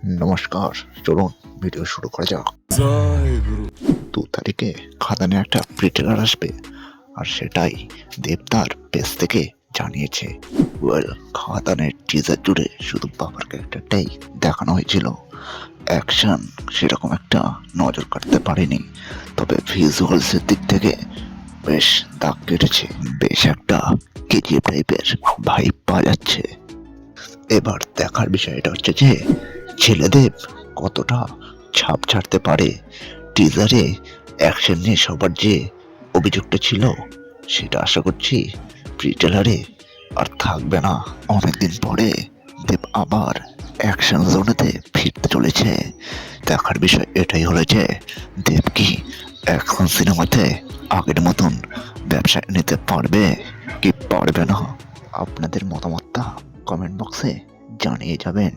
নমস্কার, চলুন ভিডিও শুরু করা যাক। 2 তারিখে খাদানে একটা প্রিটেলার আসবে, আর সেটাই দেবদার পেজ থেকে জানিয়েছে। খাদানের টিজার জুড়ে শুধু বাবার ক্যারেক্টারটাই দেখানো হয়েছিল। অ্যাকশন সেরকম একটা নজর কাটতে পারেনি, তবে ভিজুয়ালসের দিক থেকে বেশ দাগ কেটেছে। বেশ একটা কেজিএফ টাইপের ভাইব পাওয়া যাচ্ছে। এবার দেখার বিষয়টা হচ্ছে যে ছেলেদেব কতটা ছাপ ছাড়তে পারে। টিজারে অ্যাকশন নিয়ে সবার যে অভিযোগটা ছিল, সেটা আশা করছি প্রিটেলারে আর থাকবে না। অনেকদিন পরে দেব আবার অ্যাকশন জোনেতে ফিরতে চলেছে। দেখার বিষয় এটাই হলো যে দেব কি অ্যাকশন সিনেমাতে আগের মতন ব্যবসা নিতে পারবে কি পারবে না। আপনাদের মতামতটা কমেন্ট বক্সে জানিয়ে যাবেন।